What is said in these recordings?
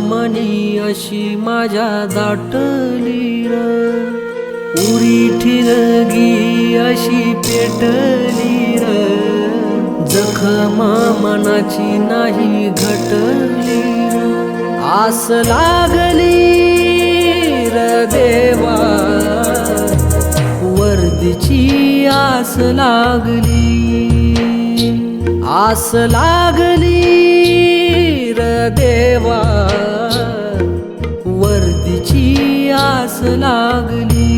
मनी अशी माझ्या दाटली र, उरी ठिणगी अशी पेटली र, जखम मनाची नाही घटली र, आस लागली र देवा, वर्दीची आस लागली, आस लागली र देवा, वर्दीची आस लागली.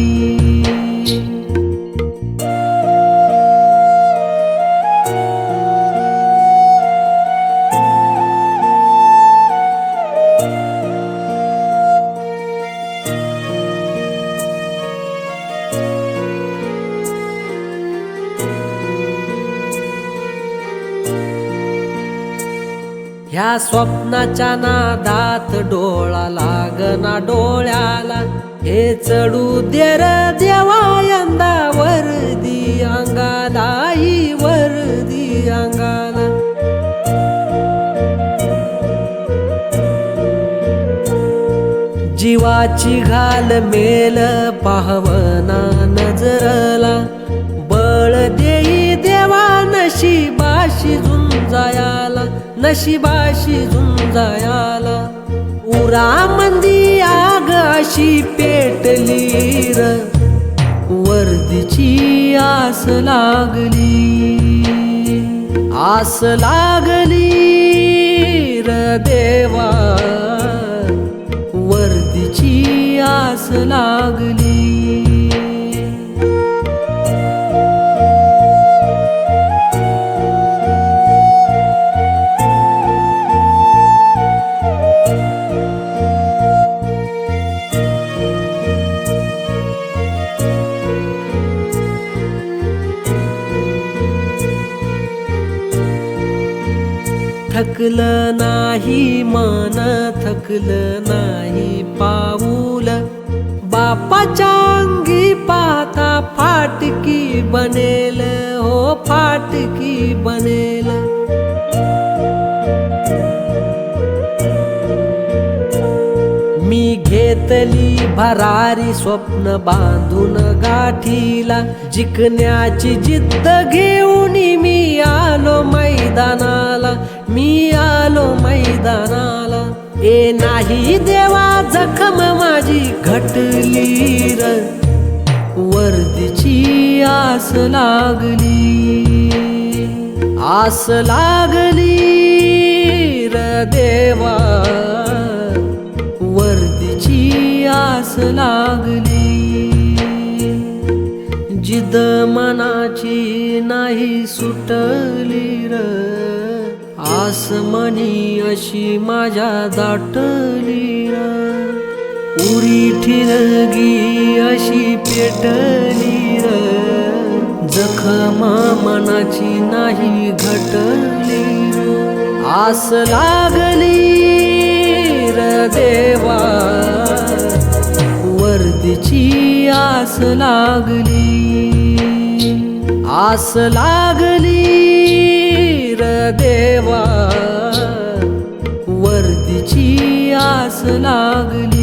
ह्या स्वप्नाच्या नादात डोळा लागना डोळ्याला, हे चढू दे र देवा यंदा वर्दी अंगाला, ही वर्दी अंगाला. जीवाची घाल मेल पाहवना नजरला, बळ देई देवा नशिबाशी झुंजायाला, नशिबाशी झुंजायाला. उरामंदी आग अशी पेटली र, वर्दीची आस लागली, आस लागली र देवा, वर्दीची आस लागली. थकलं नाही मन, थकलं नाही पाऊल, बापाच्या अंगी पाहता फाटकी बनेल, हो फाटकी बनेल. मी घेतली भरारी स्वप्न बांधून गाठीला, जिंकण्याची जिद्द घेऊन मी आलो मैदानाला, मी आलो मैदानाला. ए नाही देवा जखम माझी घटली र, वर्दीची आस लागली, आस लागली र देवा, वर्दीची आस लागली. जिद मनाची नाही सुटली र, आस मनी अशी माझ्या दाटली र, उरी ठिणगी अशी पेटली र, जखम मनाची नाही घटली र, आस लागली र देवा, वर्दीची आस लागली, आस लागली र देवा, वर्दीची आस लागली.